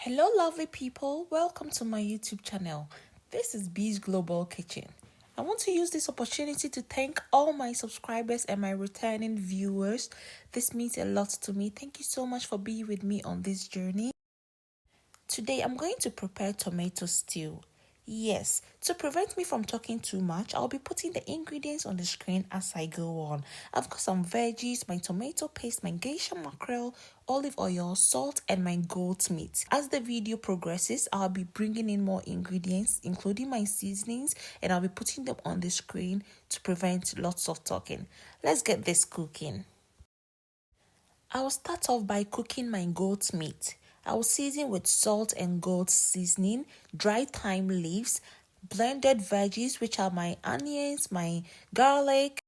Hello, lovely people. Welcome to my YouTube channel. This is Bee's Global Kitchen. I want to use this opportunity to thank all my subscribers and my returning viewers. This means a lot to me. Thank you so much for being with me on this journey. Today, I'm going to prepare tomato stew. Yes, to prevent me from talking too much, I'll be putting the ingredients on the screen as I go on. I've got some veggies, my tomato paste, my geisha mackerel, olive oil, salt, and my goat meat. As the video progresses, I'll be bringing in more ingredients, including my seasonings, and I'll be putting them on the screen to prevent lots of talking. Let's get this cooking. I'll start off by cooking my goat meat. I will season with salt and goat seasoning, dry thyme leaves, blended veggies, which are my onions, my garlic,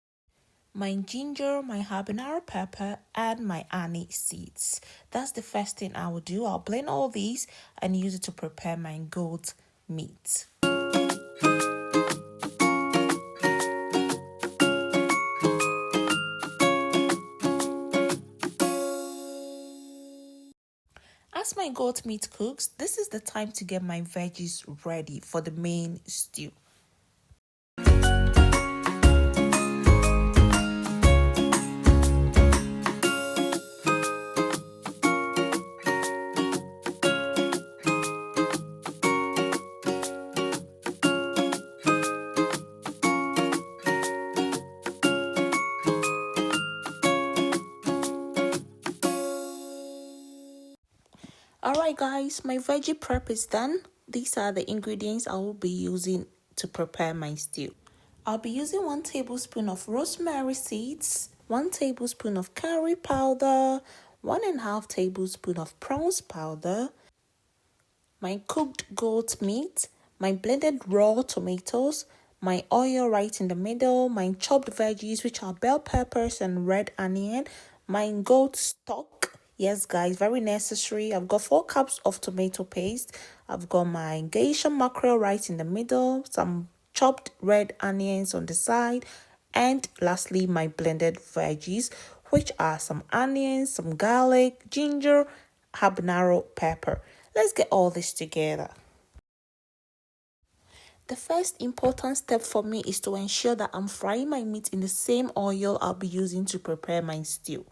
my ginger, my habanero pepper, and my anise seeds. That's the first thing I will do. I'll blend all these and use it to prepare my goat meat. As my goat meat cooks, this is the time to get my veggies ready for the main stew. Alright guys, my veggie prep is done. These are the ingredients I will be using to prepare my stew. I'll be using 1 tablespoon of rosemary seeds, 1 tablespoon of curry powder, 1.5 tablespoon of prawns powder, my cooked goat meat, my blended raw tomatoes, my oil right in the middle, my chopped veggies, which are bell peppers and red onion, my goat stock. Yes, guys, very necessary. I've got 4 cups of tomato paste. I've got my geisha mackerel right in the middle, some chopped red onions on the side, and lastly, my blended veggies, which are some onions, some garlic, ginger, habanero pepper. Let's get all this together. The first important step for me is to ensure that I'm frying my meat in the same oil I'll be using to prepare my stew.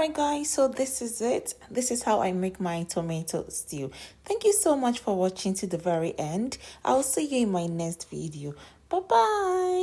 Alright guys, so this is it. This is how I make my tomato stew. Thank you so much for watching to the very end. I'll see you in my next video. Bye bye.